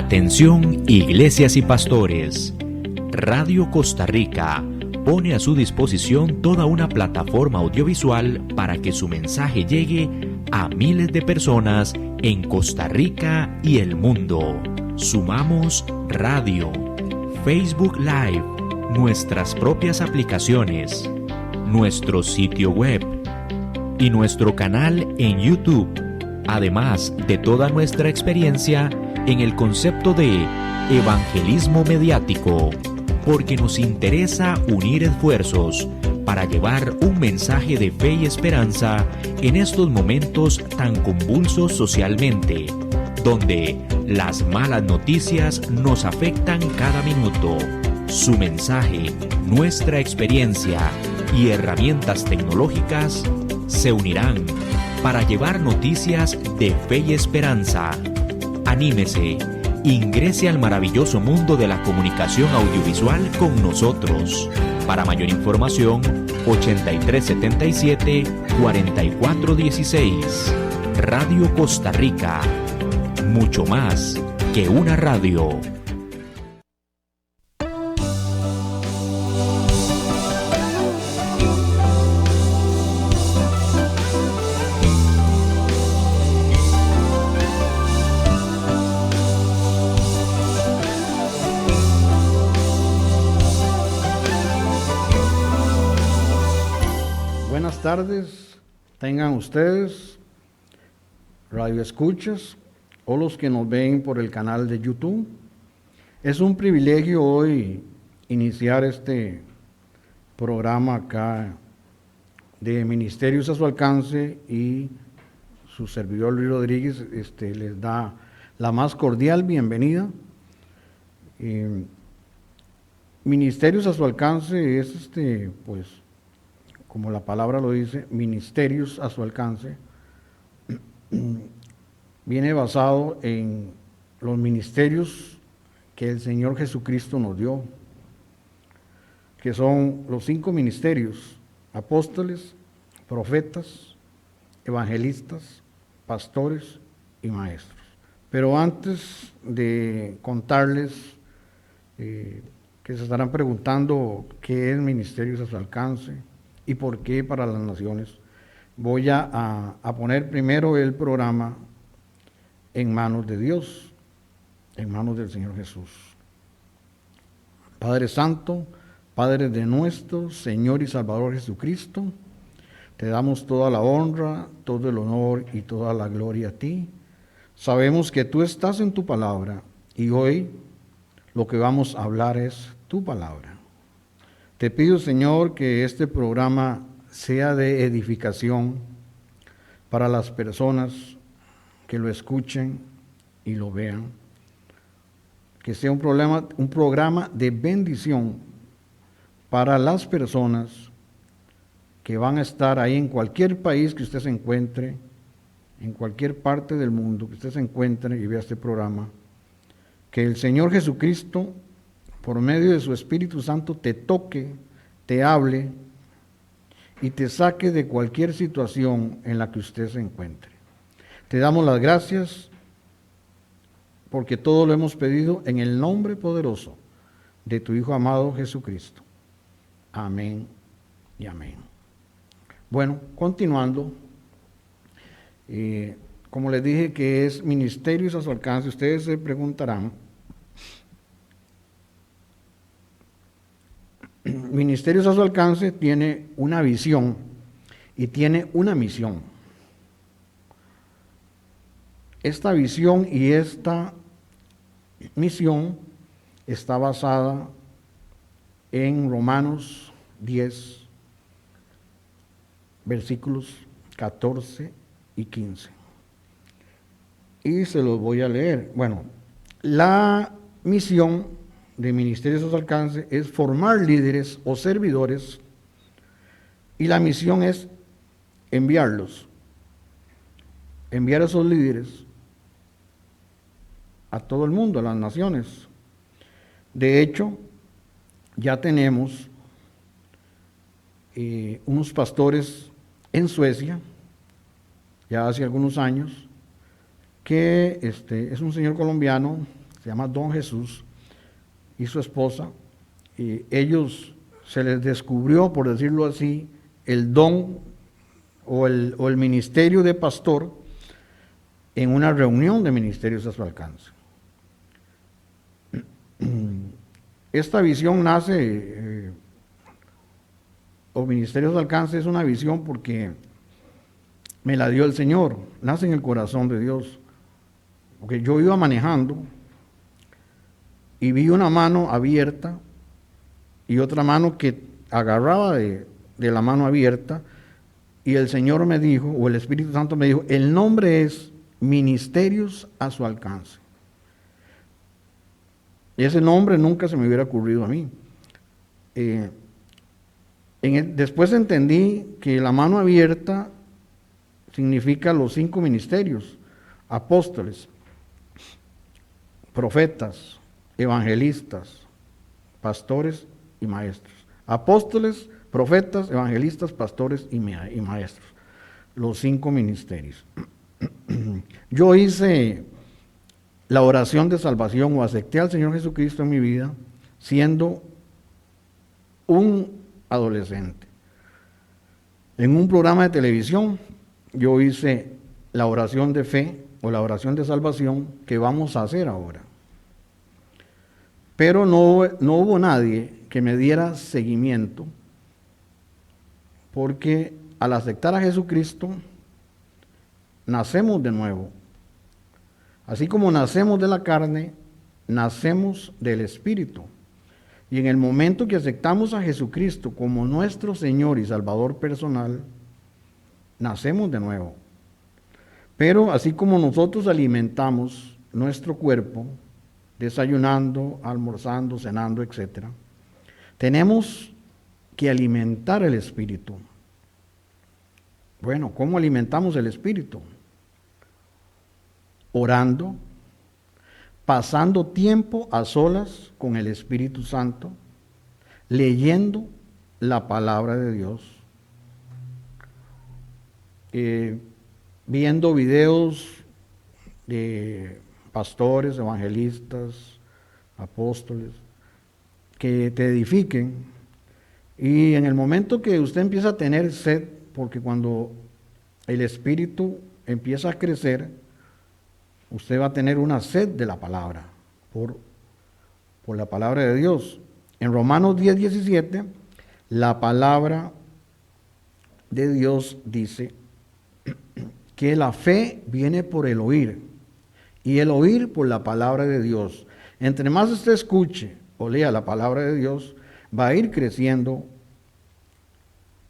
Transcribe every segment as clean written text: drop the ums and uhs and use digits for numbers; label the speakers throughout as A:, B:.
A: Atención, iglesias y pastores. Radio Costa Rica pone a su disposición toda una plataforma audiovisual para que su mensaje llegue a miles de personas en Costa Rica y el mundo. Sumamos radio, Facebook Live, nuestras propias aplicaciones, nuestro sitio web y nuestro canal en YouTube, además de toda nuestra experiencia en el concepto de evangelismo mediático, porque nos interesa unir esfuerzos para llevar un mensaje de fe y esperanza en estos momentos tan convulsos socialmente, donde las malas noticias nos afectan cada minuto. Su mensaje, nuestra experiencia y herramientas tecnológicas se unirán para llevar noticias de fe y esperanza. Anímese, ingrese al maravilloso mundo de la comunicación audiovisual con nosotros. Para mayor información, 8377-4416. Radio Costa Rica. Mucho más que una radio.
B: Buenas tardes, tengan ustedes, radioescuchas, o los que nos ven por el canal de YouTube. Es un privilegio hoy iniciar este programa acá de Ministerios a su alcance, y su servidor Luis Rodríguez les da la más cordial bienvenida. Ministerios a su alcance es pues, como la palabra lo dice, ministerios a su alcance, viene basado en los ministerios que el Señor Jesucristo nos dio, que son los 5 ministerios: apóstoles, profetas, evangelistas, pastores y maestros. Pero antes de contarles, que se estarán preguntando qué es Ministerios a su alcance y por qué para las naciones, voy a poner primero el programa en manos de Dios, en manos del Señor Jesús. Padre Santo, Padre de nuestro Señor y Salvador Jesucristo, te damos toda la honra, todo el honor y toda la gloria a ti. Sabemos que tú estás en tu palabra, y hoy lo que vamos a hablar es tu palabra. Te pido, Señor, que este programa sea de edificación para las personas que lo escuchen y lo vean, que sea un programa de bendición para las personas que van a estar ahí en cualquier país que usted se encuentre, en cualquier parte del mundo que usted se encuentre y vea este programa. Que el Señor Jesucristo, por medio de su Espíritu Santo, te toque, te hable y te saque de cualquier situación en la que usted se encuentre. Te damos las gracias porque todo lo hemos pedido en el nombre poderoso de tu Hijo amado Jesucristo. Amén y amén. Bueno, continuando, como les dije que es Ministerios a su alcance, ustedes se preguntarán, Ministerios a su alcance tiene una visión y tiene una misión. Esta visión y esta misión está basada en Romanos 10, versículos 14 y 15. Y se los voy a leer. Bueno, la misión de Ministerios a su alcance es formar líderes o servidores, y la misión es enviarlos, enviar a esos líderes a todo el mundo, a las naciones. De hecho, ya tenemos unos pastores en Suecia, ya hace algunos años, que es un señor colombiano se llama Don Jesús, y su esposa, y ellos se les descubrió, por decirlo así, el don o el ministerio de pastor en una reunión de ministerios a su alcance. Esta visión nace, o ministerios de alcance es una visión porque me la dio el Señor, nace en el corazón de Dios. Porque yo iba manejando y vi una mano abierta y otra mano que agarraba de la mano abierta, y el Señor me dijo, o el Espíritu Santo me dijo, el nombre es Ministerios a su alcance. Y ese nombre nunca se me hubiera ocurrido a mí. Después entendí que la mano abierta significa los 5 ministerios: apóstoles, profetas, evangelistas, pastores y maestros. Apóstoles, profetas, evangelistas, pastores y maestros. Los 5 ministerios. Yo hice la oración de salvación, o acepté al Señor Jesucristo en mi vida siendo un adolescente. En un programa de televisión yo hice la oración de fe o la oración de salvación que vamos a hacer ahora. Pero no hubo nadie que me diera seguimiento, porque al aceptar a Jesucristo nacemos de nuevo. Así como nacemos de la carne, nacemos del Espíritu. Y en el momento que aceptamos a Jesucristo como nuestro Señor y Salvador personal, nacemos de nuevo. Pero así como nosotros alimentamos nuestro cuerpo, desayunando, almorzando, cenando, etc., tenemos que alimentar el Espíritu. Bueno, ¿cómo alimentamos el Espíritu? Orando, pasando tiempo a solas con el Espíritu Santo, leyendo la palabra de Dios, viendo videos de pastores, evangelistas, apóstoles, que te edifiquen. Y en el momento que usted empieza a tener sed, porque cuando el Espíritu empieza a crecer, usted va a tener una sed de la palabra, por la palabra de Dios. En Romanos 10:17, la palabra de Dios dice que la fe viene por el oír, y el oír por la palabra de Dios. Entre más usted escuche o lea la palabra de Dios, va a ir creciendo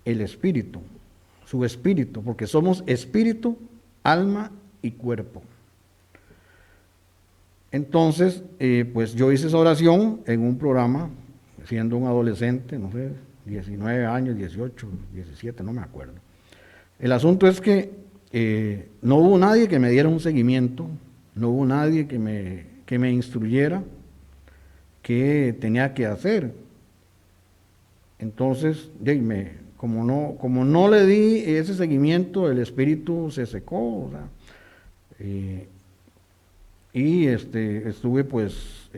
B: el espíritu, su espíritu, porque somos espíritu, alma y cuerpo. Entonces, pues yo hice esa oración en un programa, siendo un adolescente, no sé, 19 años, 18, 17, no me acuerdo. El asunto es que no hubo nadie que me diera un seguimiento, no hubo nadie que me instruyera qué tenía que hacer. Entonces, como no le di ese seguimiento, el espíritu se secó, o sea, y estuve pues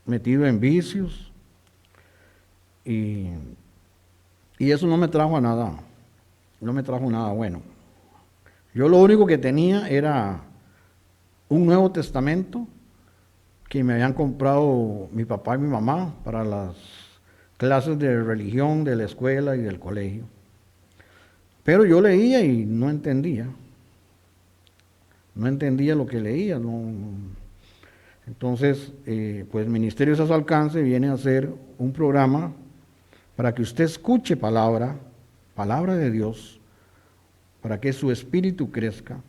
B: metido en vicios, y eso no me trajo a nada, no me trajo nada bueno. Yo lo único que tenía era un Nuevo Testamento que me habían comprado mi papá y mi mamá para las clases de religión de la escuela y del colegio. Pero yo leía y no entendía lo que leía. Entonces, pues Ministerios a su alcance viene a ser un programa para que usted escuche palabra de Dios, para que su espíritu crezca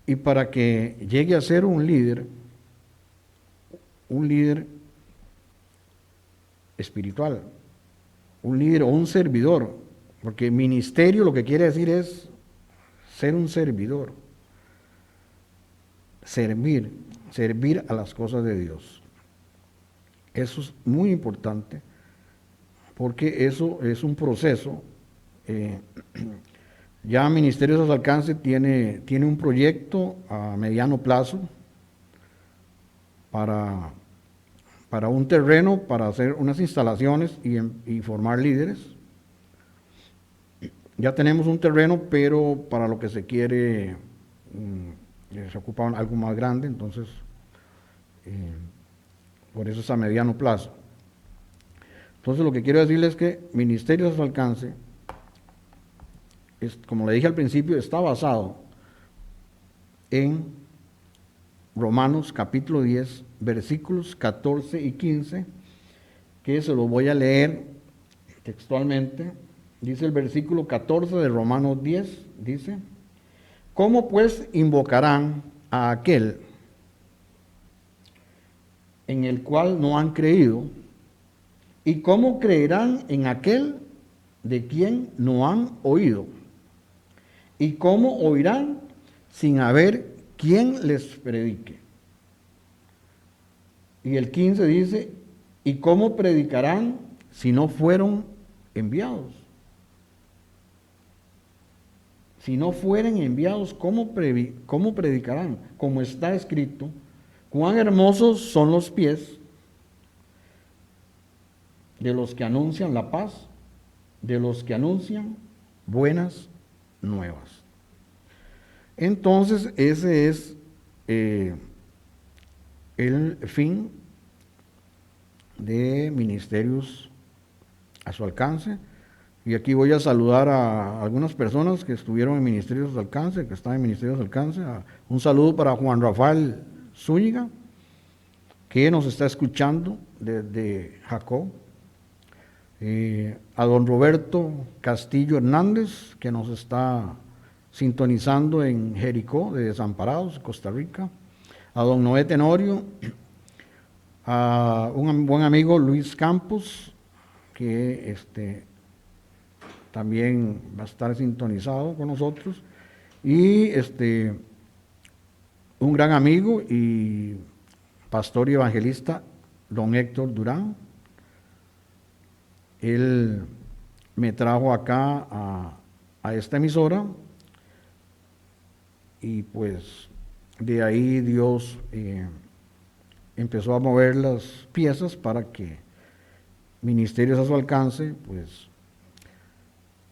B: y para que llegue a ser un líder espiritual, un líder o un servidor, porque ministerio lo que quiere decir es ser un servidor, servir a las cosas de Dios. Eso es muy importante, porque eso es un proceso Ya Ministerios a su Alcance tiene un proyecto a mediano plazo para un terreno, para hacer unas instalaciones y formar líderes. Ya tenemos un terreno, pero para lo que se quiere se ocupa algo más grande, entonces por eso es a mediano plazo. Entonces lo que quiero decirles es que Ministerios a su Alcance, como le dije al principio, está basado en Romanos capítulo 10, versículos 14 y 15, que se los voy a leer textualmente. Dice el versículo 14 de Romanos 10, dice: ¿cómo pues invocarán a aquel en el cual no han creído? ¿Y cómo creerán en aquel de quien no han oído? ¿Y cómo oirán sin haber quien les predique? Y el 15 dice: ¿y cómo predicarán si no fueron enviados? Si no fueren enviados, ¿cómo predicarán? Como está escrito: cuán hermosos son los pies de los que anuncian la paz, de los que anuncian buenas nuevas. Entonces, ese es el fin de Ministerios a su Alcance. Y aquí voy a saludar a algunas personas que estuvieron en Ministerios a su Alcance, que están en Ministerios a su Alcance. Un saludo para Juan Rafael Zúñiga, que nos está escuchando desde Jacob. A don Roberto Castillo Hernández, que nos está sintonizando en Jericó de Desamparados, Costa Rica. A don Noé Tenorio, a un buen amigo Luis Campos, que también va a estar sintonizado con nosotros, y un gran amigo y pastor y evangelista, don Héctor Durán. Él me trajo acá a esta emisora, y pues de ahí Dios empezó a mover las piezas para que Ministerios a su Alcance pues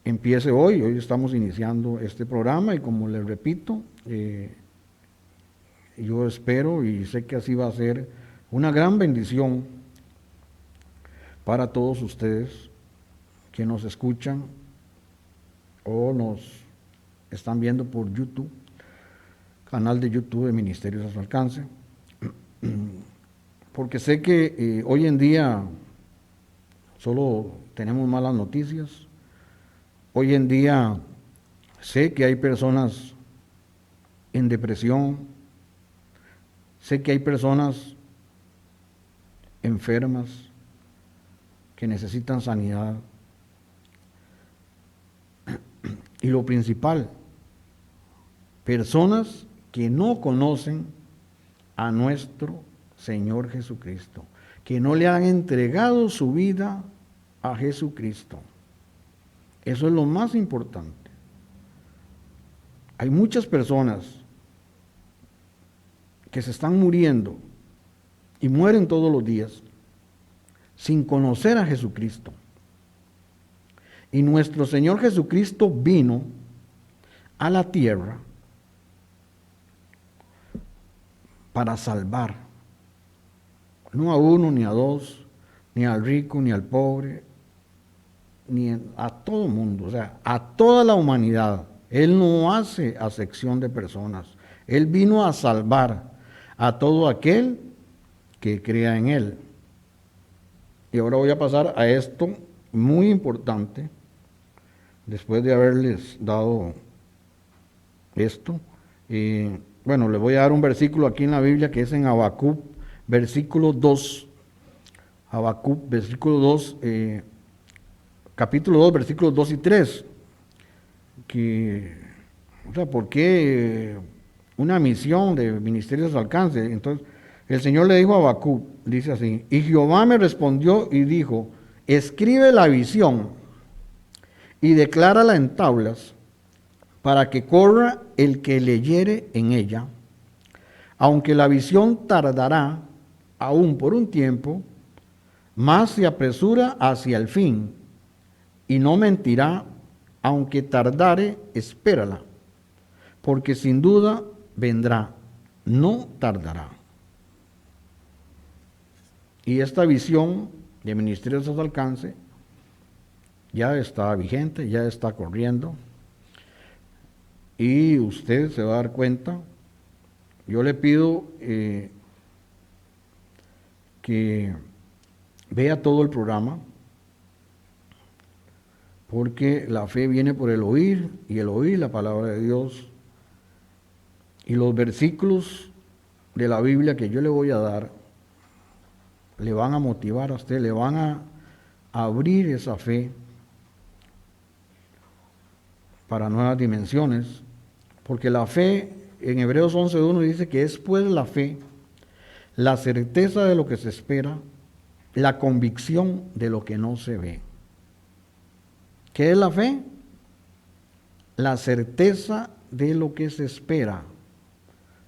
B: empiece hoy. Hoy estamos iniciando este programa, y como les repito, yo espero y sé que así va a ser una gran bendición para todos ustedes que nos escuchan o nos están viendo por YouTube, canal de YouTube de Ministerios a su Alcance, porque sé que hoy en día solo tenemos malas noticias. Hoy en día sé que hay personas en depresión, sé que hay personas enfermas que necesitan sanidad. Y lo principal, personas que no conocen a nuestro Señor Jesucristo, que no le han entregado su vida a Jesucristo. Eso es lo más importante. Hay muchas personas que se están muriendo y mueren todos los días sin conocer a Jesucristo. Y nuestro Señor Jesucristo vino a la tierra para salvar, no a uno, ni a dos, ni al rico, ni al pobre, ni a todo el mundo, o sea, a toda la humanidad. Él no hace acepción de personas. Él vino a salvar a todo aquel que crea en Él. Y ahora voy a pasar a esto muy importante, después de haberles dado esto. Bueno, les voy a dar un versículo aquí en la Biblia que es en Habacuc, versículo 2. Habacuc, versículo 2, capítulo 2, versículos 2 y 3. O sea, ¿por qué una misión de Ministerios a su Alcance? Entonces, el Señor le dijo a Habacuc, dice así: y Jehová me respondió y dijo, escribe la visión y declárala en tablas para que corra el que leyere en ella. Aunque la visión tardará aún por un tiempo, mas se apresura hacia el fin, y no mentirá, aunque tardare, espérala, porque sin duda vendrá, no tardará. Y esta visión de Ministerios a su alcance ya está vigente, ya está corriendo, y usted se va a dar cuenta. Yo le pido que vea todo el programa, porque la fe viene por el oír, y el oír la palabra de Dios. Y los versículos de la Biblia que yo le voy a dar le van a motivar a usted, le van a abrir esa fe para nuevas dimensiones, porque la fe, en Hebreos 11:1 dice que es pues la fe, la certeza de lo que se espera, la convicción de lo que no se ve. ¿Qué es la fe? La certeza de lo que se espera,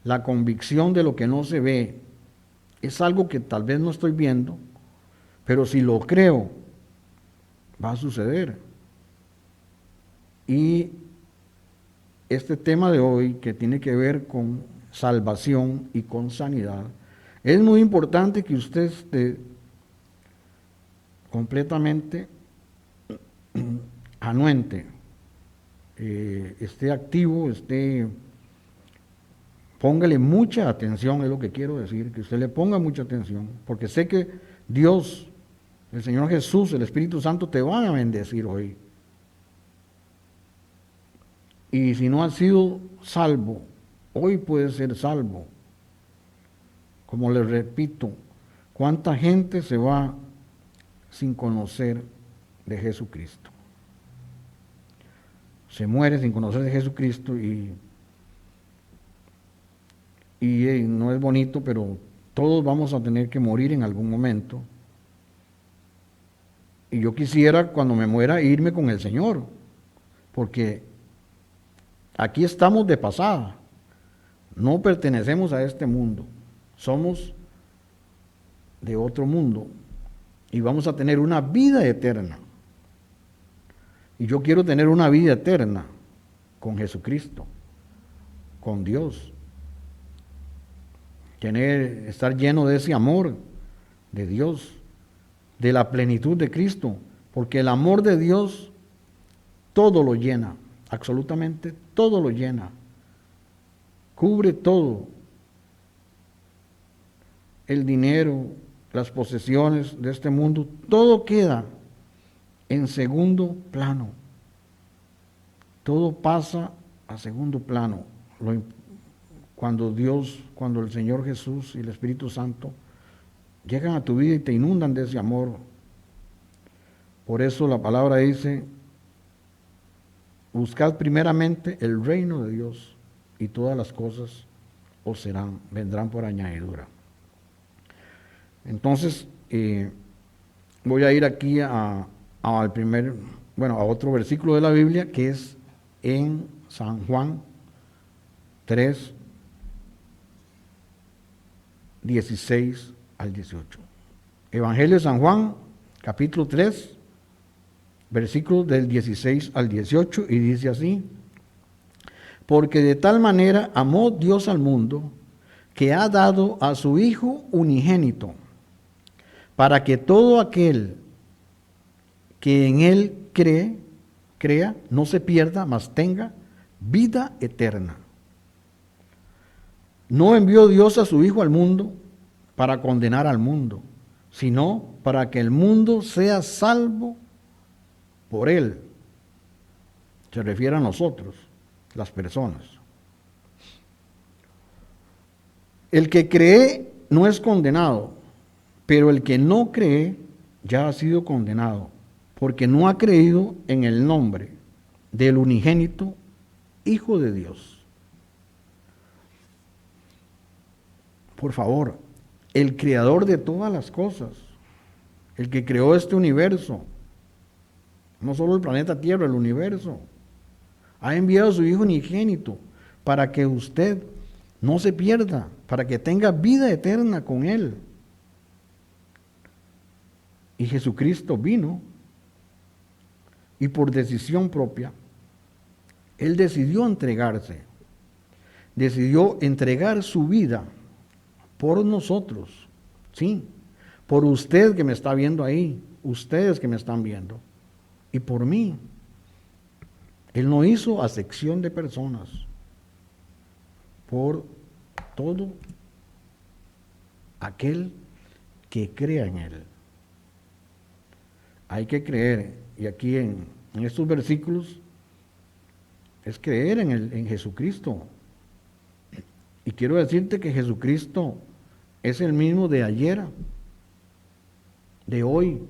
B: la convicción de lo que no se ve. Es algo que tal vez no estoy viendo, pero si lo creo, va a suceder. Y este tema de hoy, que tiene que ver con salvación y con sanidad, es muy importante que usted esté completamente anuente, esté activo, póngale mucha atención, es lo que quiero decir, que usted le ponga mucha atención, porque sé que Dios, el Señor Jesús, el Espíritu Santo te van a bendecir hoy. Y si no has sido salvo, hoy puedes ser salvo. Como les repito, ¿cuánta gente se va sin conocer de Jesucristo? Se muere sin conocer de Jesucristo y no es bonito, pero todos vamos a tener que morir en algún momento. Y yo quisiera, cuando me muera, irme con el Señor, porque aquí estamos de pasada, no pertenecemos a este mundo, somos de otro mundo y vamos a tener una vida eterna. Y yo quiero tener una vida eterna con Jesucristo, con Dios. Estar lleno de ese amor de Dios, de la plenitud de Cristo, porque el amor de Dios todo lo llena, absolutamente todo lo llena, cubre todo. El dinero, las posesiones de este mundo, todo queda en segundo plano. Todo pasa a segundo plano. Cuando el Señor Jesús y el Espíritu Santo llegan a tu vida y te inundan de ese amor. Por eso la palabra dice: buscad primeramente el reino de Dios y todas las cosas os vendrán por añadidura. Entonces, voy a ir aquí a otro versículo de la Biblia, que es en San Juan 3, 16 al 18. Evangelio de San Juan, capítulo 3, versículos del 16 al 18, y dice así: porque de tal manera amó Dios al mundo, que ha dado a su Hijo unigénito, para que todo aquel que en Él crea, no se pierda, mas tenga vida eterna. No envió Dios a su Hijo al mundo para condenar al mundo, sino para que el mundo sea salvo por Él. Se refiere a nosotros, las personas. El que cree no es condenado, pero el que no cree ya ha sido condenado, porque no ha creído en el nombre del unigénito Hijo de Dios. Por favor, el creador de todas las cosas, el que creó este universo, no solo el planeta Tierra, el universo, Ha enviado a su Hijo unigénito para que usted no se pierda, para que tenga vida eterna con Él. Y Jesucristo vino y por decisión propia, Él decidió entregar su vida por nosotros, sí, por usted que me está viendo ahí, ustedes que me están viendo, y por mí. Él no hizo acepción de personas, por todo aquel que crea en Él. Hay que creer, y aquí en estos versículos es creer en Jesucristo. Y quiero decirte que Jesucristo es el mismo de ayer, de hoy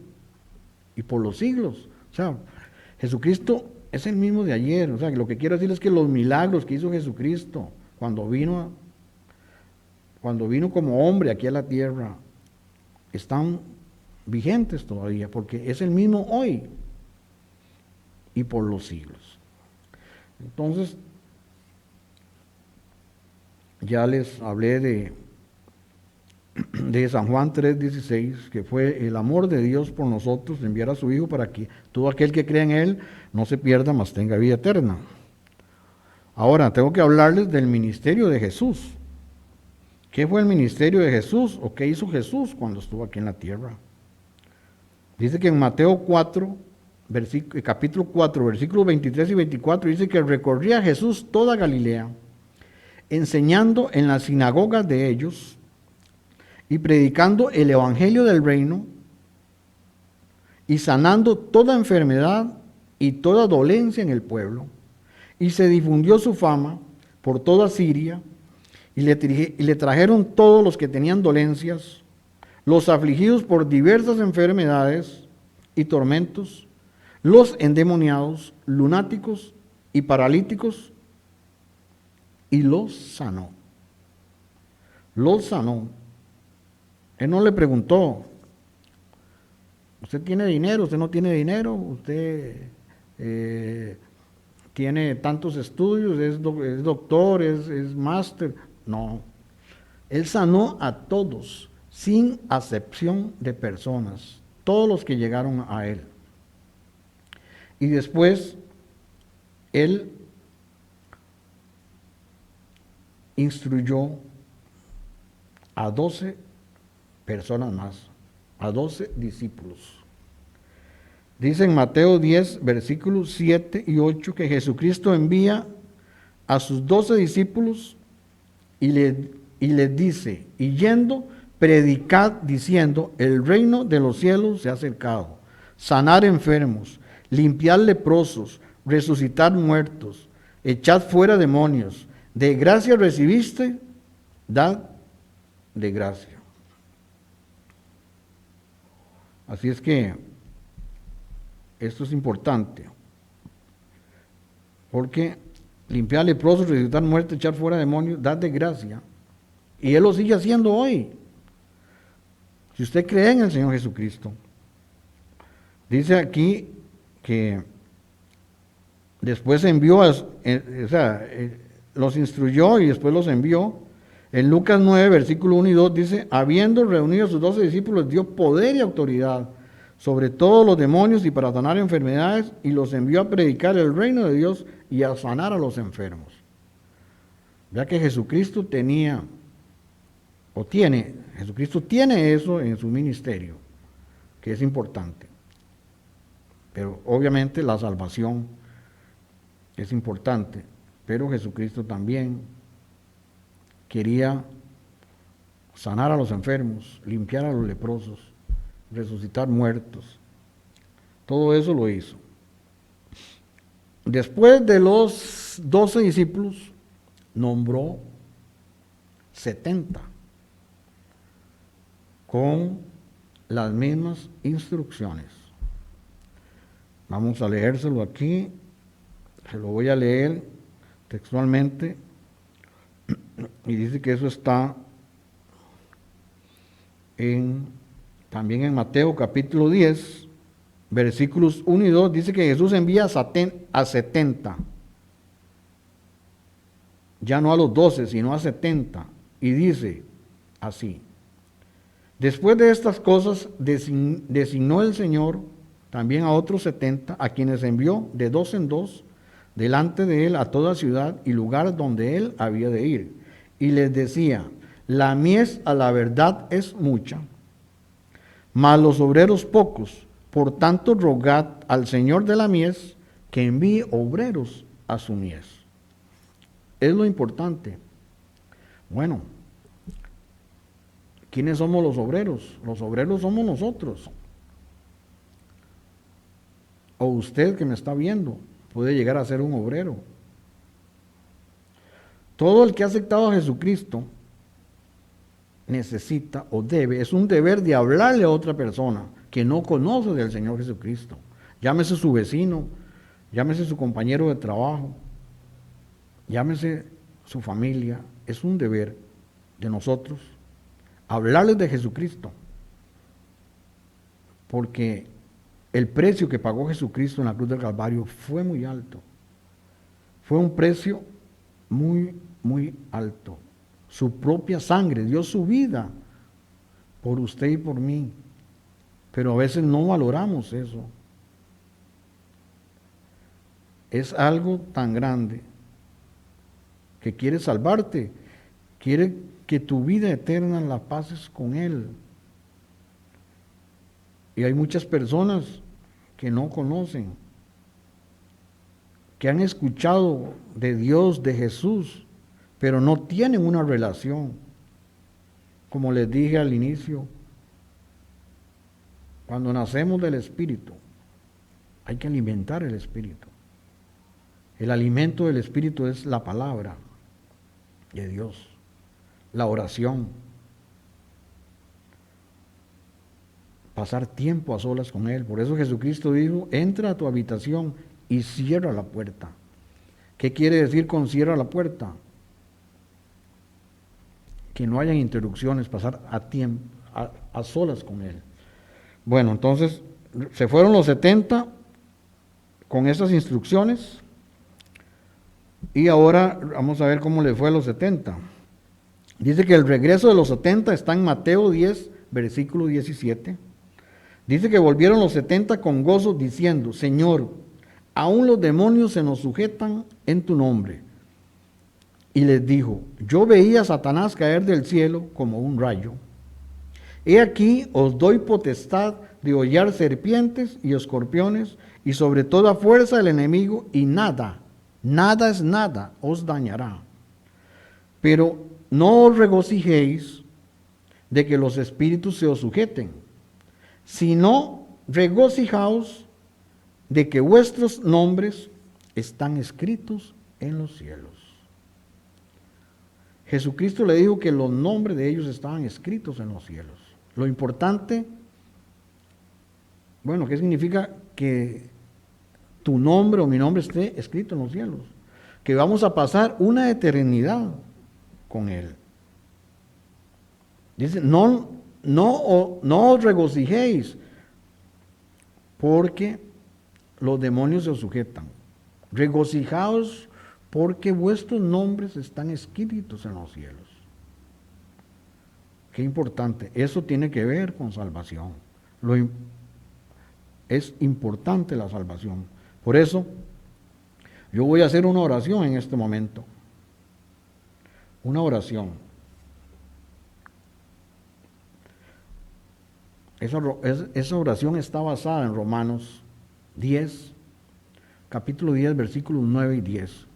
B: y por los siglos. O sea, Jesucristo es el mismo de ayer. O sea, lo que quiero decir es que los milagros que hizo Jesucristo cuando vino como hombre aquí a la tierra están vigentes todavía, porque es el mismo hoy y por los siglos. Entonces, ya les hablé de San Juan 3:16, que fue el amor de Dios por nosotros, enviar a su Hijo para que todo aquel que crea en Él no se pierda, mas tenga vida eterna. Ahora, tengo que hablarles del ministerio de Jesús. ¿Qué fue el ministerio de Jesús o qué hizo Jesús cuando estuvo aquí en la tierra? Dice que en Mateo 4, capítulo 4, versículos 23 y 24, dice que recorría Jesús toda Galilea, enseñando en las sinagogas de ellos y predicando el evangelio del reino y sanando toda enfermedad y toda dolencia en el pueblo. Y se difundió su fama por toda Siria y le trajeron todos los que tenían dolencias, los afligidos por diversas enfermedades y tormentos, los endemoniados, lunáticos y paralíticos, y los sanó. Los sanó. Él no le preguntó, ¿usted tiene dinero? ¿Usted no tiene dinero? ¿Usted tiene tantos estudios? ¿Es doctor? ¿Es máster? No. Él sanó a todos, sin acepción de personas, todos los que llegaron a Él. Y después, Él instruyó a 12 personas más, a 12 discípulos. Dice en Mateo 10, versículos 7 y 8, que Jesucristo envía a sus 12 discípulos y les dice, y yendo, predicad diciendo, el reino de los cielos se ha acercado, sanar enfermos, limpiar leprosos, resucitar muertos, echad fuera demonios, de gracia recibiste, dad de gracia. Así es que esto es importante, porque limpiar leprosos, resucitar muertos, echar fuera demonios, dad de gracia, y Él lo sigue haciendo hoy. Si usted cree en el Señor Jesucristo, dice aquí que después envió, los instruyó y después los envió. En Lucas 9, versículo 1 y 2 dice, habiendo reunido a sus 12 discípulos, dio poder y autoridad sobre todos los demonios y para sanar enfermedades, y los envió a predicar el reino de Dios y a sanar a los enfermos. Ya que Jesucristo Jesucristo tiene eso en su ministerio, que es importante. Pero obviamente la salvación es importante, pero Jesucristo también quería sanar a los enfermos, limpiar a los leprosos, resucitar muertos. Todo eso lo hizo. Después de los 12 discípulos, nombró 70 con las mismas instrucciones. Vamos a leérselo aquí, se lo voy a leer textualmente, y dice que eso está también en Mateo capítulo 10, versículos 1 y 2, dice que Jesús envía a 70 ya no a los 12, sino a 70, y dice así: después de estas cosas designó el Señor también a otros 70, a quienes envió de dos en dos delante de él a toda ciudad y lugar donde él había de ir. Y les decía: la mies a la verdad es mucha, mas los obreros pocos. Por tanto, rogad al Señor de la mies que envíe obreros a su mies. Es lo importante. Bueno, ¿quiénes somos los obreros? Los obreros somos nosotros. O usted que me está viendo puede llegar a ser un obrero. Todo el que ha aceptado a Jesucristo necesita o debe, es un deber de hablarle a otra persona que no conoce del Señor Jesucristo. Llámese su vecino, llámese su compañero de trabajo, llámese su familia. Es un deber de nosotros hablarles de Jesucristo, porque el precio que pagó Jesucristo en la cruz del Calvario fue muy alto. Fue un precio muy, muy alto. Su propia sangre, dio su vida por usted y por mí. Pero a veces no valoramos eso. Es algo tan grande que quiere salvarte, quiere que tu vida eterna la pases con Él. Y hay muchas personas que no conocen, que han escuchado de Dios, de Jesús, pero no tienen una relación. Como les dije al inicio, cuando nacemos del Espíritu, hay que alimentar el Espíritu. El alimento del Espíritu es la palabra de Dios, la oración, pasar tiempo a solas con Él. Por eso Jesucristo dijo: entra a tu habitación y cierra la puerta. ¿Qué quiere decir con cierra la puerta? Que no hayan interrupciones, pasar a solas con Él. Bueno, entonces se fueron los 70 con esas instrucciones, y ahora vamos a ver cómo le fue a los 70. Dice que el regreso de los 70 está en Mateo 10, versículo 17. Dice que volvieron los 70 con gozo, diciendo: Señor, aún los demonios se nos sujetan en tu nombre. Y les dijo: yo veía a Satanás caer del cielo como un rayo. He aquí os doy potestad de hollar serpientes y escorpiones, y sobre toda fuerza del enemigo, y nada es nada os dañará. Pero no os regocijéis de que los espíritus se os sujeten, sino regocijaos de que vuestros nombres están escritos en los cielos. Jesucristo le dijo que los nombres de ellos estaban escritos en los cielos. Lo importante, bueno, ¿qué significa que tu nombre o mi nombre esté escrito en los cielos? Que vamos a pasar una eternidad con Él. Dice: no os regocijéis porque los demonios se os sujetan. Regocijaos porque vuestros nombres están escritos en los cielos. Qué importante. Eso tiene que ver con salvación. Es importante la salvación. Por eso, yo voy a hacer una oración en este momento. Una oración. Esa oración está basada en Romanos 10, capítulo 10, versículos 9 y 10.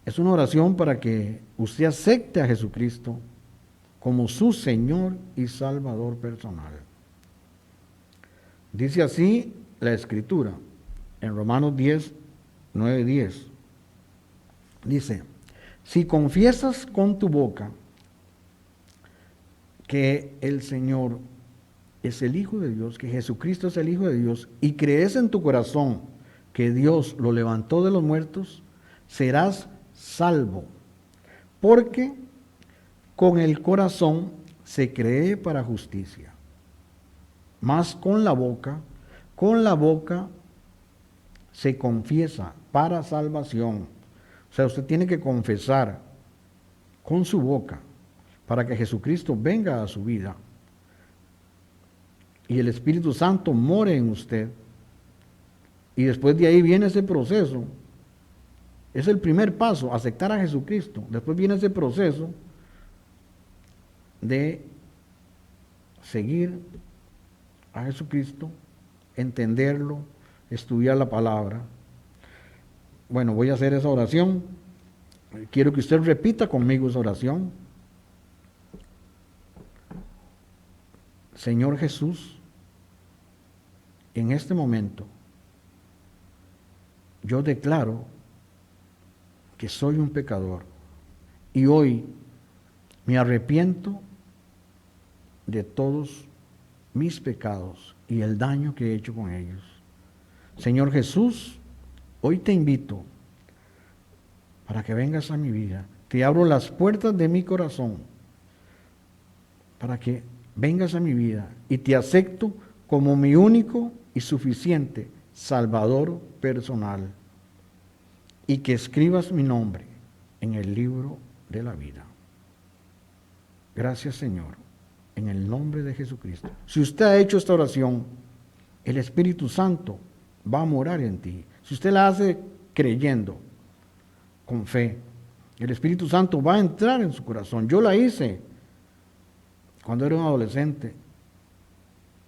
B: Es una oración para que usted acepte a Jesucristo como su Señor y Salvador personal. Dice así la Escritura, en Romanos 10, 9 y 10. Dice: si confiesas con tu boca que el Señor es el Hijo de Dios, que Jesucristo es el Hijo de Dios, y crees en tu corazón que Dios lo levantó de los muertos, serás salvo. Porque con el corazón se cree para justicia, mas con la boca se confiesa para salvación. O sea, usted tiene que confesar con su boca para que Jesucristo venga a su vida y el Espíritu Santo more en usted. Y después de ahí viene ese proceso. Es el primer paso, aceptar a Jesucristo. Después viene ese proceso de seguir a Jesucristo, entenderlo, estudiar la palabra. Bueno, voy a hacer esa oración. Quiero que usted repita conmigo esa oración. Señor Jesús, en este momento, yo declaro que soy un pecador y hoy me arrepiento de todos mis pecados y el daño que he hecho con ellos. Señor Jesús, hoy te invito para que vengas a mi vida. Te abro las puertas de mi corazón para que vengas a mi vida y te acepto como mi único y suficiente Salvador personal y que escribas mi nombre en el libro de la vida. Gracias, Señor, en el nombre de Jesucristo. Si usted ha hecho esta oración, el Espíritu Santo va a morar en ti. Si usted la hace creyendo, con fe, el Espíritu Santo va a entrar en su corazón. Yo la hice cuando era un adolescente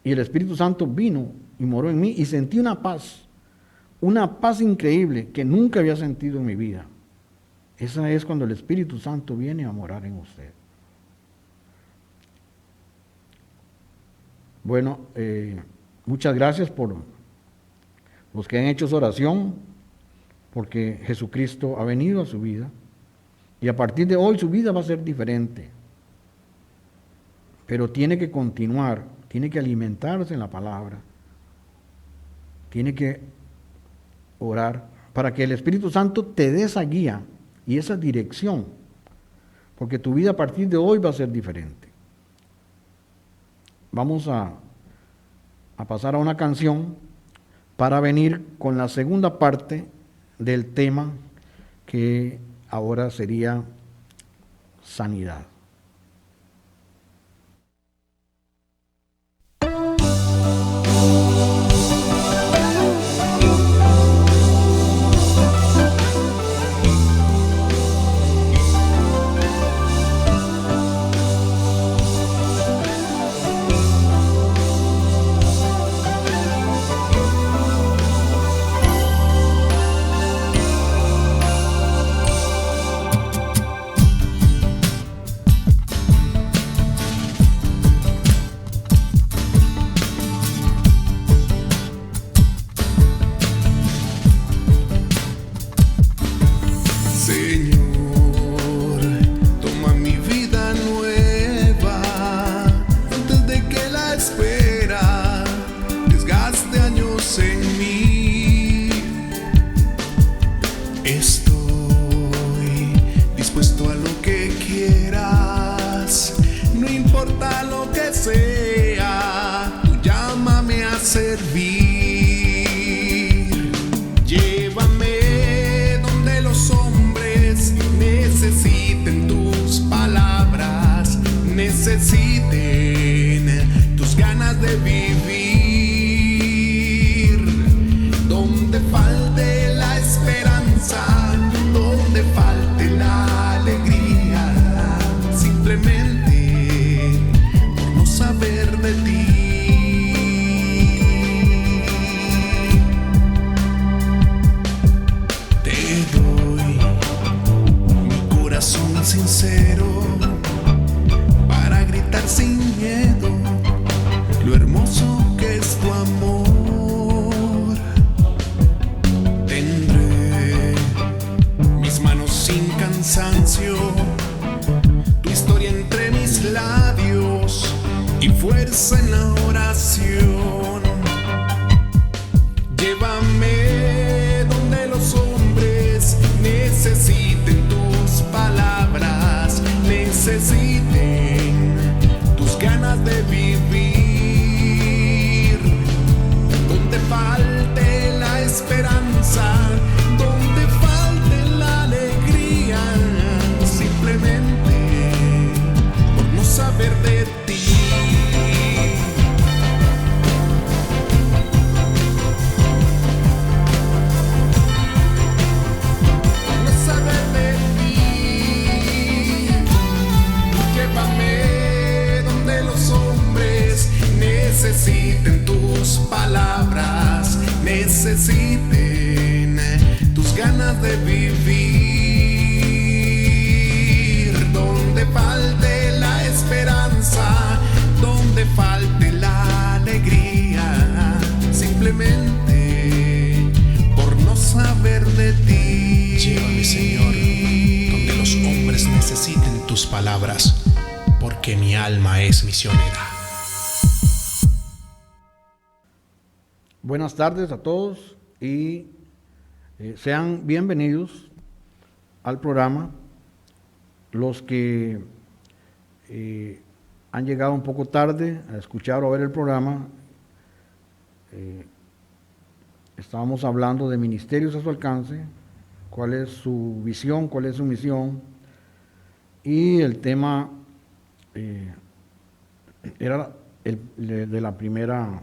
B: y el Espíritu Santo vino y moró en mí y sentí una paz increíble que nunca había sentido en mi vida. Esa es cuando el Espíritu Santo viene a morar en usted. Bueno, muchas gracias por los que han hecho esa oración, porque Jesucristo ha venido a su vida y a partir de hoy su vida va a ser diferente. Pero tiene que continuar, tiene que alimentarse en la palabra, tiene que orar para que el Espíritu Santo te dé esa guía y esa dirección, porque tu vida a partir de hoy va a ser diferente. Vamos a pasar a una canción para venir con la segunda parte del tema que ahora sería sanidad.
C: Donde falte la esperanza, donde falte la alegría. necesiten tus ganas de vivir. Donde falte la esperanza, donde falte la alegría, simplemente por no saber de ti.
D: Llévame, Señor, donde los hombres necesiten tus palabras, porque mi alma es misionera.
B: Buenas tardes a todos y sean bienvenidos al programa. Los que han llegado un poco tarde a escuchar o a ver el programa, estábamos hablando de ministerios a su alcance, cuál es su visión, cuál es su misión, y el tema era de la primera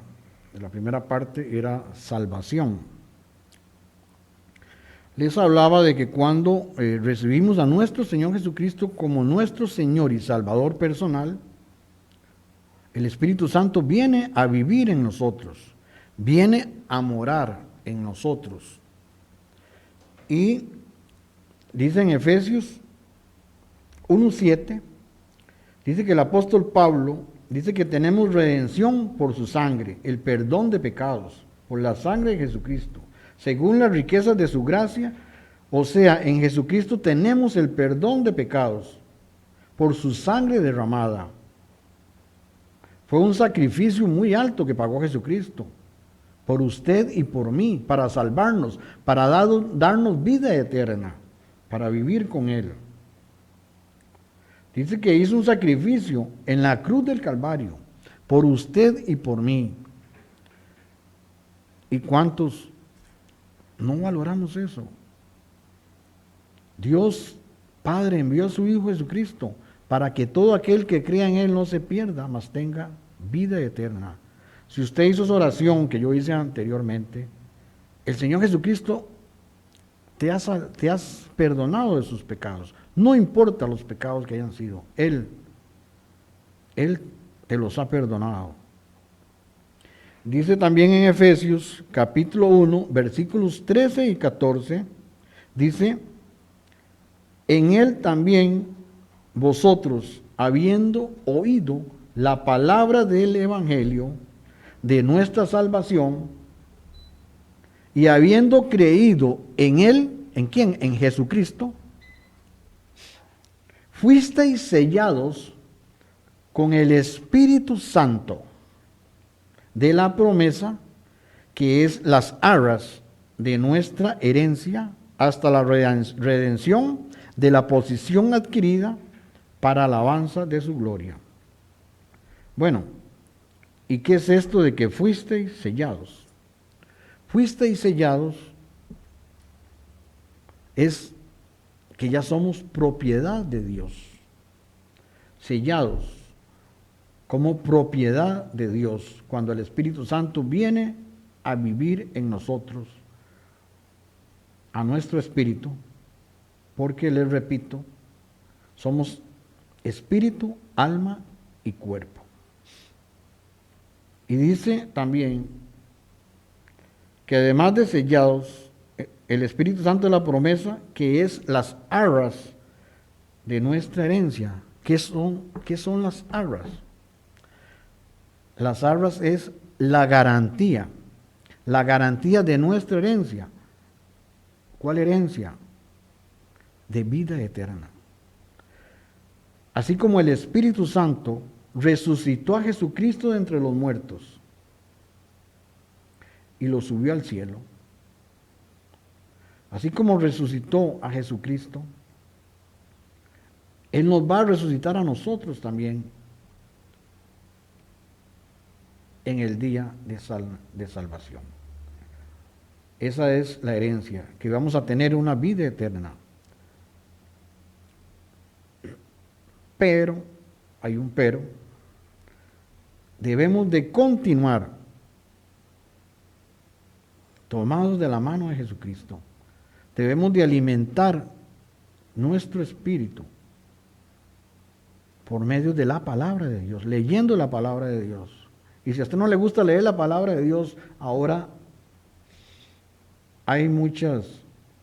B: parte era salvación. Les hablaba de que cuando recibimos a nuestro Señor Jesucristo como nuestro Señor y Salvador personal, el Espíritu Santo viene a vivir en nosotros, viene a morar en nosotros. Y dice en Efesios 1:7, dice que el apóstol Pablo dice que tenemos redención por su sangre, el perdón de pecados, por la sangre de Jesucristo, según las riquezas de su gracia. O sea, en Jesucristo tenemos el perdón de pecados, por su sangre derramada. Fue un sacrificio muy alto que pagó Jesucristo, por usted y por mí, para salvarnos, para darnos vida eterna, para vivir con Él. Dice que hizo un sacrificio en la cruz del Calvario, por usted y por mí. ¿Y cuántos no valoramos eso? Dios Padre envió a su Hijo Jesucristo para que todo aquel que crea en Él no se pierda, mas tenga vida eterna. Si usted hizo esa oración que yo hice anteriormente, el Señor Jesucristo te has perdonado de sus pecados. No importa los pecados que hayan sido, Él te los ha perdonado. Dice también en Efesios capítulo 1, versículos 13 y 14, dice: en Él también vosotros, habiendo oído la palabra del Evangelio de nuestra salvación, y habiendo creído en Él, ¿en quién? En Jesucristo, fuisteis sellados con el Espíritu Santo de la promesa, que es las arras de nuestra herencia, hasta la redención de la posesión adquirida para alabanza de su gloria. Bueno, ¿y qué es esto de que fuisteis sellados? Fuisteis sellados es que ya somos propiedad de Dios, sellados como propiedad de Dios, cuando el Espíritu Santo viene a vivir en nosotros, a nuestro espíritu, porque les repito, somos espíritu, alma y cuerpo. Y dice también que además de sellados, el Espíritu Santo de la promesa, que es las arras de nuestra herencia. ¿Qué son las arras? Las arras es la garantía de nuestra herencia. ¿Cuál herencia? De vida eterna. Así como el Espíritu Santo resucitó a Jesucristo de entre los muertos y lo subió al cielo, así como resucitó a Jesucristo, Él nos va a resucitar a nosotros también en el día de salvación. Esa es la herencia, que vamos a tener una vida eterna. Pero, hay un pero, debemos de continuar tomados de la mano de Jesucristo. Debemos de alimentar nuestro espíritu por medio de la palabra de Dios, leyendo la palabra de Dios. Y si a usted no le gusta leer la palabra de Dios, ahora hay muchas,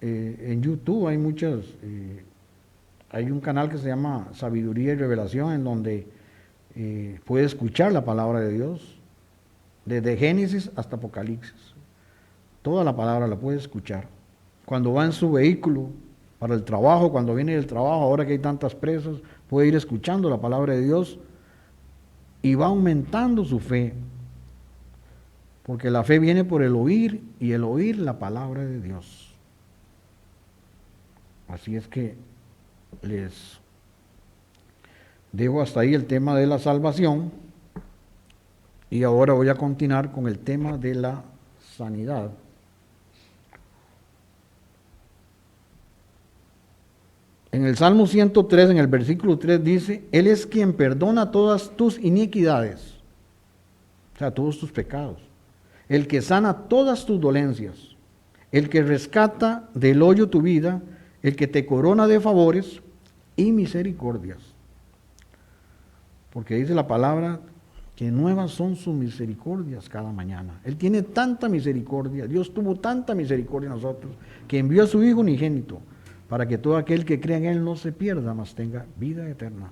B: en YouTube hay muchas, hay un canal que se llama Sabiduría y Revelación, en donde puede escuchar la palabra de Dios, desde Génesis hasta Apocalipsis. Toda la palabra la puede escuchar. Cuando va en su vehículo para el trabajo, cuando viene del trabajo, ahora que hay tantas presas, puede ir escuchando la palabra de Dios y va aumentando su fe. Porque la fe viene por el oír y el oír la palabra de Dios. Así es que les dejo hasta ahí el tema de la salvación y ahora voy a continuar con el tema de la sanidad. En el Salmo 103, en el versículo 3 dice, Él es quien perdona todas tus iniquidades, o sea, todos tus pecados, el que sana todas tus dolencias, el que rescata del hoyo tu vida, el que te corona de favores y misericordias. Porque dice la palabra que nuevas son sus misericordias cada mañana. Él tiene tanta misericordia, Dios tuvo tanta misericordia en nosotros, que envió a su Hijo unigénito, para que todo aquel que crea en Él no se pierda, mas tenga vida eterna.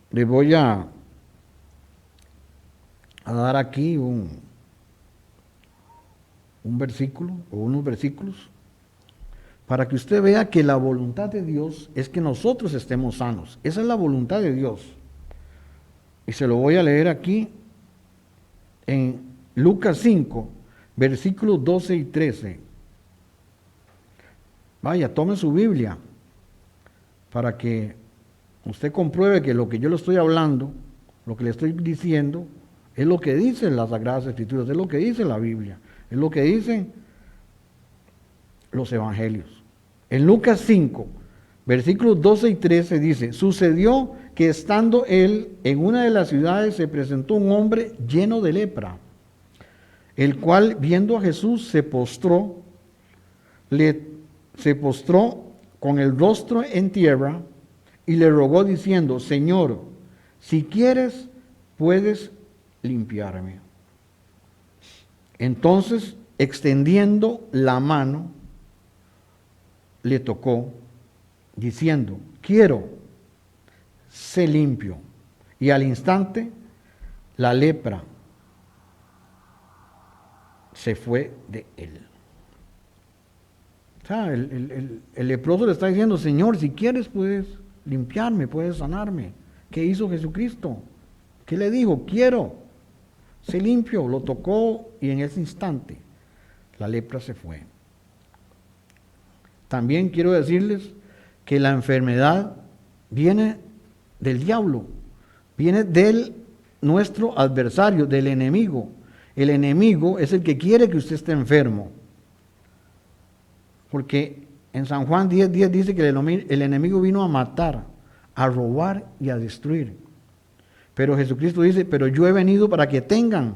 B: Les voy a dar aquí un versículo o unos versículos para que usted vea que la voluntad de Dios es que nosotros estemos sanos. Esa es la voluntad de Dios. Y se lo voy a leer aquí en Lucas 5, versículos 12 y 13. Vaya, tome su Biblia para que usted compruebe que lo que yo le estoy hablando, lo que le estoy diciendo, es lo que dicen las Sagradas Escrituras, es lo que dice la Biblia, es lo que dicen los evangelios. En Lucas 5, versículos 12 y 13 dice, sucedió que estando él en una de las ciudades se presentó un hombre lleno de lepra, el cual viendo a Jesús se postró con el rostro en tierra y le rogó diciendo, Señor, si quieres, puedes limpiarme. Entonces, extendiendo la mano, le tocó, diciendo, quiero, sé limpio. Y al instante, la lepra se fue de él. O sea, el leproso le está diciendo, Señor, si quieres puedes limpiarme, puedes sanarme. ¿Qué hizo Jesucristo? ¿Qué le dijo? Quiero, sé limpio. Lo tocó y en ese instante la lepra se fue. También quiero decirles que la enfermedad viene del diablo, viene del nuestro adversario, del enemigo. El enemigo es el que quiere que usted esté enfermo. Porque en San Juan 10:10 dice que el enemigo vino a matar, a robar y a destruir. Pero Jesucristo dice, pero yo he venido para que tengan,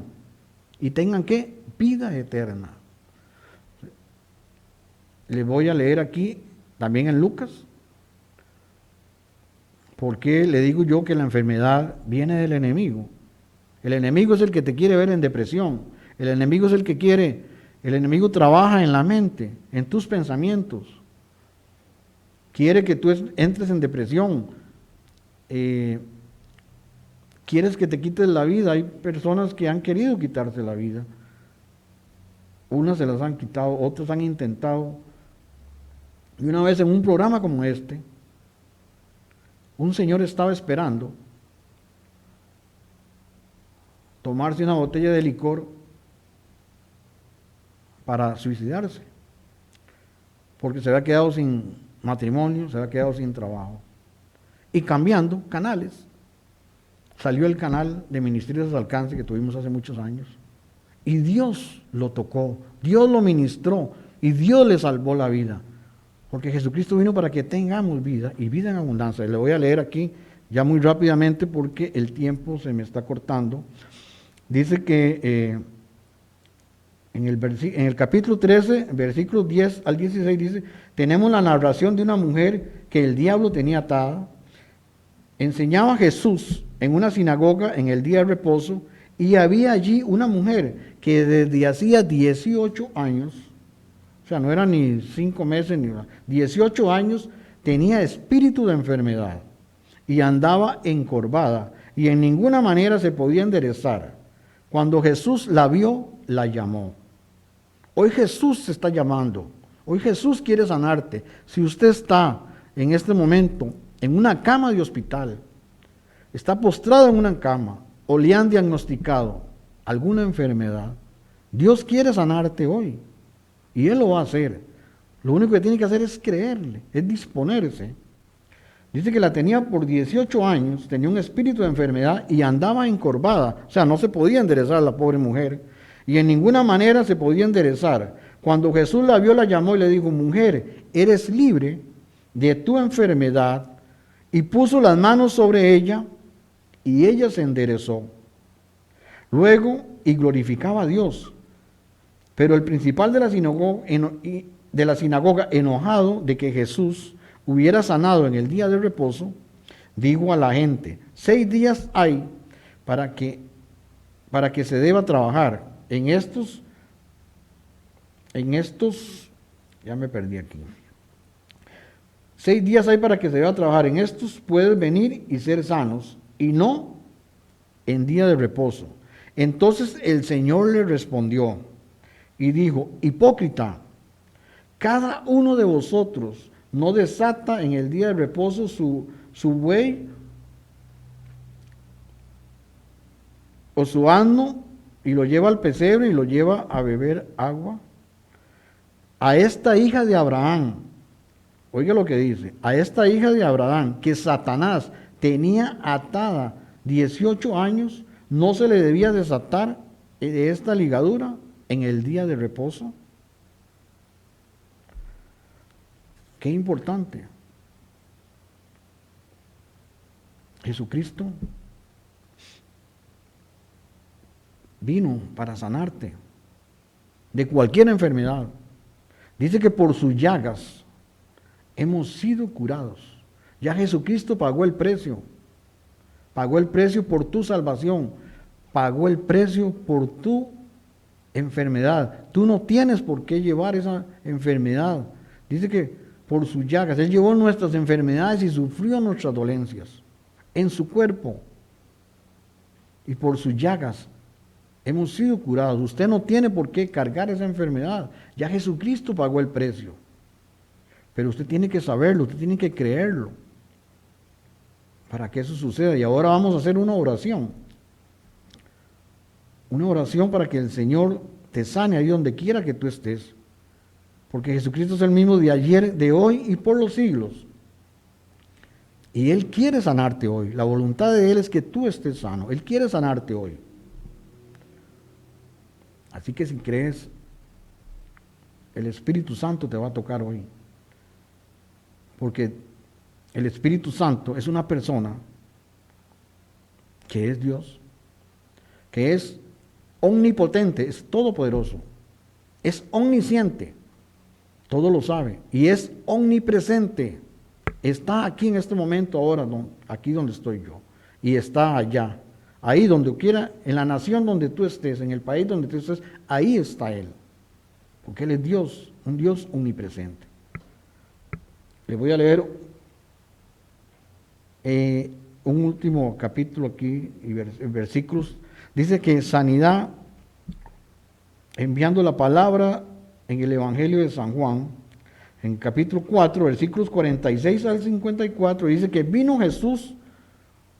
B: ¿y tengan qué? Vida eterna. Les voy a leer aquí, también en Lucas, porque le digo yo que la enfermedad viene del enemigo. El enemigo es el que te quiere ver en depresión. El enemigo es el que quiere, el enemigo trabaja en la mente, en tus pensamientos. Quiere que tú entres en depresión. Quieres que te quites la vida. Hay personas que han querido quitarse la vida. Unas se las han quitado, otras han intentado. Y una vez en un programa como este, un señor estaba esperando tomarse una botella de licor para suicidarse, porque se había quedado sin matrimonio, se había quedado sin trabajo. Y cambiando canales, salió el canal de Ministerios de Alcance que tuvimos hace muchos años, y Dios lo tocó, Dios lo ministró, y Dios le salvó la vida. Porque Jesucristo vino para que tengamos vida y vida en abundancia. Le voy a leer aquí ya muy rápidamente porque el tiempo se me está cortando. Dice que en el capítulo 13, versículos 10 al 16 dice, tenemos la narración de una mujer que el diablo tenía atada. Enseñaba a Jesús en una sinagoga en el día de reposo Y había allí una mujer que desde hacía 18 años, o sea, no eran ni 5 meses, ni 18 años, tenía espíritu de enfermedad y andaba encorvada y en ninguna manera se podía enderezar. Cuando Jesús la vio, la llamó. Hoy Jesús te está llamando. Hoy Jesús quiere sanarte. Si usted está en este momento en una cama de hospital, está postrado en una cama o le han diagnosticado alguna enfermedad, Dios quiere sanarte hoy y Él lo va a hacer. Lo único que tiene que hacer es creerle, es disponerse. Dice que la tenía por 18 años, tenía un espíritu de enfermedad y andaba encorvada, o sea, no se podía enderezar la pobre mujer y en ninguna manera se podía enderezar. Cuando Jesús la vio, la llamó y le dijo: mujer, eres libre de tu enfermedad, y puso las manos sobre ella y ella se enderezó. Luego, y glorificaba a Dios. Pero el principal de la sinagoga, enojado de que Jesús hubiera sanado en el día de reposo, dijo a la gente: 6 días hay para que se deba trabajar. En estos, ya me perdí aquí. 6 días hay para que se deba trabajar. En estos puedes venir y ser sanos, y no en día de reposo. Entonces el Señor le respondió y dijo: hipócrita, cada uno de vosotros no desata en el día de reposo su buey o su asno y lo lleva al pesebre y lo lleva a beber agua. A esta hija de Abraham, oiga lo que dice, a esta hija de Abraham que Satanás tenía atada 18 años, ¿no se le debía desatar de esta ligadura en el día de reposo? Qué importante. Jesucristo vino para sanarte de cualquier enfermedad. Dice que por sus llagas hemos sido curados. Ya Jesucristo pagó el precio. Pagó el precio por tu salvación. Pagó el precio por tu enfermedad. Tú no tienes por qué llevar esa enfermedad. Dice que por sus llagas, Él llevó nuestras enfermedades y sufrió nuestras dolencias en su cuerpo. Y por sus llagas hemos sido curados. Usted no tiene por qué cargar esa enfermedad. Ya Jesucristo pagó el precio. Pero usted tiene que saberlo, usted tiene que creerlo para que eso suceda. Y ahora vamos a hacer una oración. Una oración para que el Señor te sane ahí donde quiera que tú estés. Porque Jesucristo es el mismo de ayer, de hoy y por los siglos. Y Él quiere sanarte hoy. La voluntad de Él es que tú estés sano. Él quiere sanarte hoy. Así que si crees, el Espíritu Santo te va a tocar hoy. Porque el Espíritu Santo es una persona que es Dios, que es omnipotente, es todopoderoso, es omnisciente, todo lo sabe y es omnipresente. Está aquí en este momento ahora, aquí donde estoy yo, y está allá. Ahí donde quiera, en la nación donde tú estés, en el país donde tú estés, ahí está Él. Porque Él es Dios, un Dios omnipresente. Les voy a leer un último capítulo aquí, y versículos. Dice que sanidad, enviando la palabra en el Evangelio de San Juan, en capítulo 4, versículos 46 al 54, dice que vino Jesús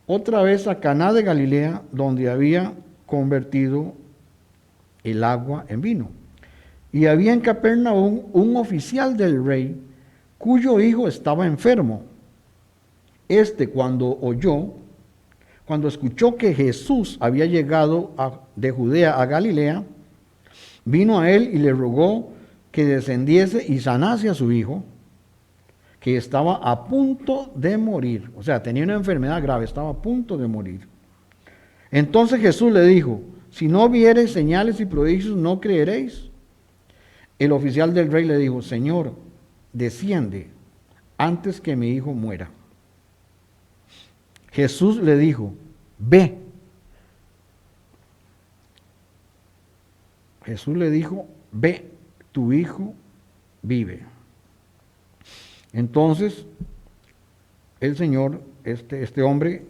B: otra vez a Caná de Galilea, donde había convertido el agua en vino. Y había en Capernaum un oficial del rey, cuyo hijo estaba enfermo. Cuando escuchó que Jesús había llegado de Judea a Galilea, vino a él y le rogó que descendiese y sanase a su hijo, que estaba a punto de morir. O sea, tenía una enfermedad grave, estaba a punto de morir. Entonces Jesús le dijo: si no viereis señales y prodigios, no creeréis. El oficial del rey le dijo: Señor, desciende antes que mi hijo muera. Jesús le dijo: ve, Jesús le dijo, ve, tu hijo vive. Entonces, el Señor, este hombre,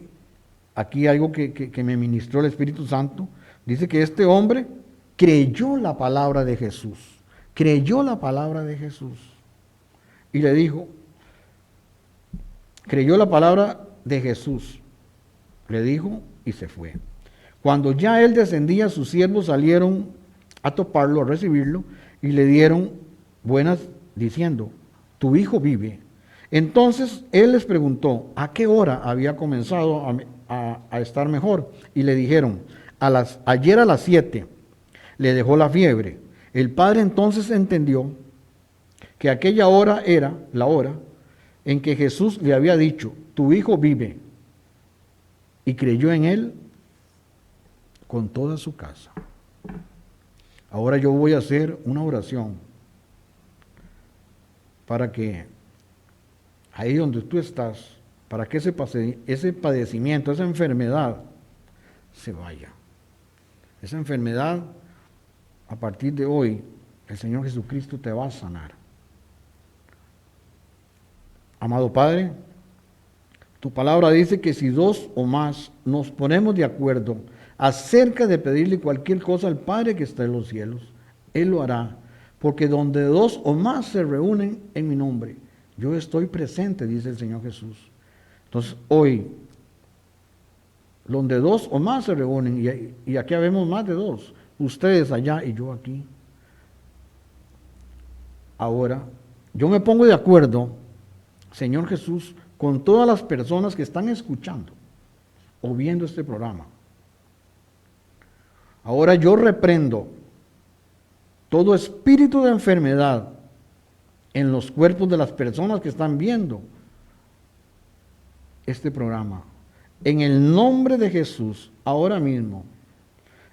B: aquí algo que me ministró el Espíritu Santo, dice que este hombre creyó la palabra de Jesús. Creyó la palabra de Jesús. Y le dijo, creyó la palabra de Jesús. Le dijo y se fue. Cuando ya él descendía, sus siervos salieron a toparlo, a recibirlo, y le dieron buenas diciendo, tu hijo vive. Entonces él les preguntó a qué hora había comenzado a estar mejor. Y le dijeron, ayer a las 7 le dejó la fiebre. El padre entonces entendió que aquella hora era la hora en que Jesús le había dicho, tu hijo vive. Y creyó en él con toda su casa. Ahora yo voy a hacer una oración para que ahí donde tú estás, para que ese padecimiento, esa enfermedad se vaya. Esa enfermedad, a partir de hoy, el Señor Jesucristo te va a sanar. Amado Padre, tu palabra dice que si 2 o más nos ponemos de acuerdo acerca de pedirle cualquier cosa al Padre que está en los cielos, Él lo hará, porque donde 2 o más se reúnen en mi nombre, yo estoy presente, dice el Señor Jesús. Entonces hoy, donde 2 o más se reúnen, y aquí habemos más de 2, ustedes allá y yo aquí. Ahora, yo me pongo de acuerdo, Señor Jesús, con todas las personas que están escuchando o viendo este programa. Ahora yo reprendo todo espíritu de enfermedad en los cuerpos de las personas que están viendo este programa. En el nombre de Jesús, ahora mismo,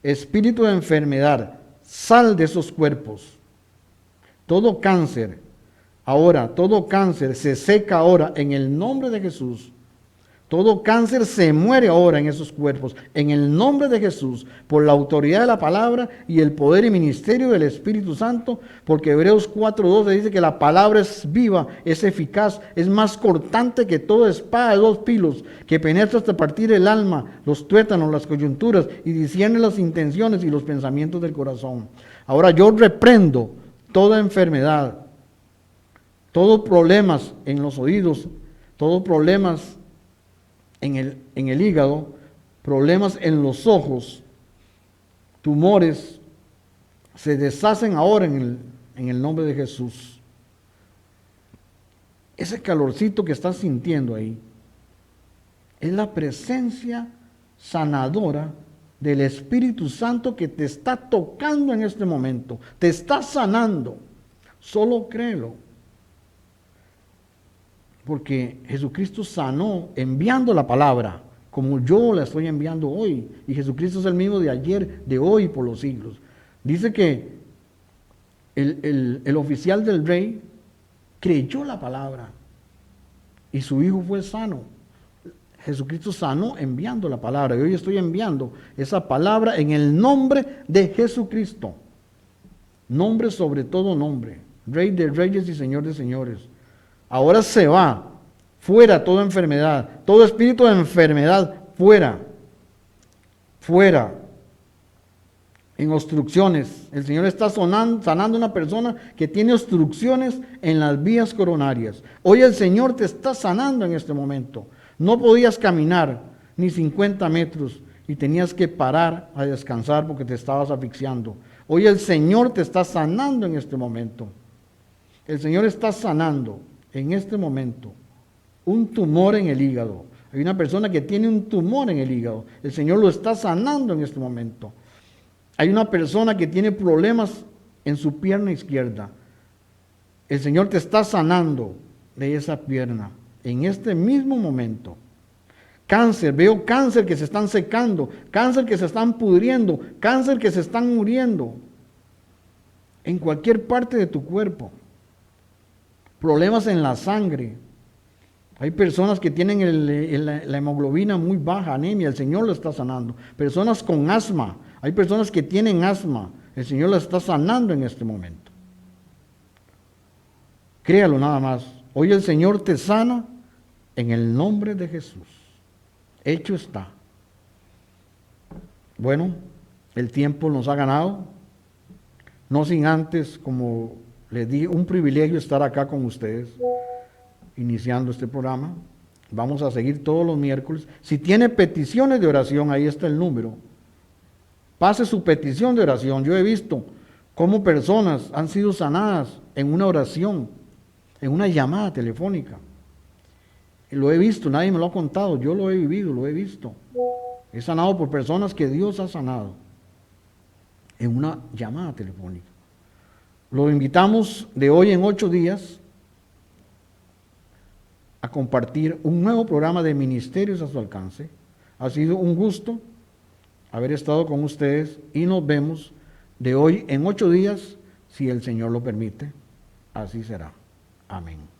B: espíritu de enfermedad, sal de esos cuerpos. Todo cáncer, ahora, todo cáncer se seca ahora en el nombre de Jesús. Todo cáncer se muere ahora en esos cuerpos, en el nombre de Jesús, por la autoridad de la palabra y el poder y ministerio del Espíritu Santo, porque Hebreos 4:12 dice que la palabra es viva, es eficaz, es más cortante que toda espada de 2 filos, que penetra hasta partir el alma, los tuétanos, las coyunturas, y discierne las intenciones y los pensamientos del corazón. Ahora yo reprendo toda enfermedad, todos problemas en los oídos, todos problemas en el hígado, problemas en los ojos, tumores, se deshacen ahora en el nombre de Jesús. Ese calorcito que estás sintiendo ahí es la presencia sanadora del Espíritu Santo que te está tocando en este momento, te está sanando. Solo créelo. Porque Jesucristo sanó enviando la palabra, como yo la estoy enviando hoy. Y Jesucristo es el mismo de ayer, de hoy, por los siglos. Dice que el oficial del rey creyó la palabra y su hijo fue sano. Jesucristo sanó enviando la palabra. Y hoy estoy enviando esa palabra en el nombre de Jesucristo. Nombre sobre todo nombre. Rey de reyes y Señor de señores. Ahora se va, fuera toda enfermedad, todo espíritu de enfermedad, fuera, fuera, en obstrucciones. El Señor está sanando a una persona que tiene obstrucciones en las vías coronarias. Hoy el Señor te está sanando en este momento. No podías caminar ni 50 metros y tenías que parar a descansar porque te estabas asfixiando. Hoy el Señor te está sanando en este momento. El Señor está sanando en este momento un tumor en el hígado. Hay una persona que tiene un tumor en el hígado. El Señor lo está sanando en este momento. Hay una persona que tiene problemas en su pierna izquierda. El Señor te está sanando de esa pierna en este mismo momento. Cáncer, veo cáncer que se están secando, cáncer que se están pudriendo, cáncer que se están muriendo en cualquier parte de tu cuerpo. Problemas en la sangre. Hay personas que tienen la hemoglobina muy baja, anemia, el Señor lo está sanando. Personas con asma, hay personas que tienen asma, El Señor la está sanando en este momento. Créalo nada más. Hoy el Señor te sana en el nombre de Jesús. Hecho está. Bueno, el tiempo nos ha ganado. No sin antes, como les dije, un privilegio estar acá con ustedes, iniciando este programa. Vamos a seguir todos los miércoles. Si tiene peticiones de oración, ahí está el número. Pase su petición de oración. Yo he visto cómo personas han sido sanadas en una oración, en una llamada telefónica. Lo he visto, nadie me lo ha contado, yo lo he vivido, lo he visto. He sanado por personas que Dios ha sanado en una llamada telefónica. Lo invitamos de hoy en 8 días a compartir un nuevo programa de ministerios a su alcance. Ha sido un gusto haber estado con ustedes y nos vemos de hoy en 8 días, si el Señor lo permite. Así será. Amén.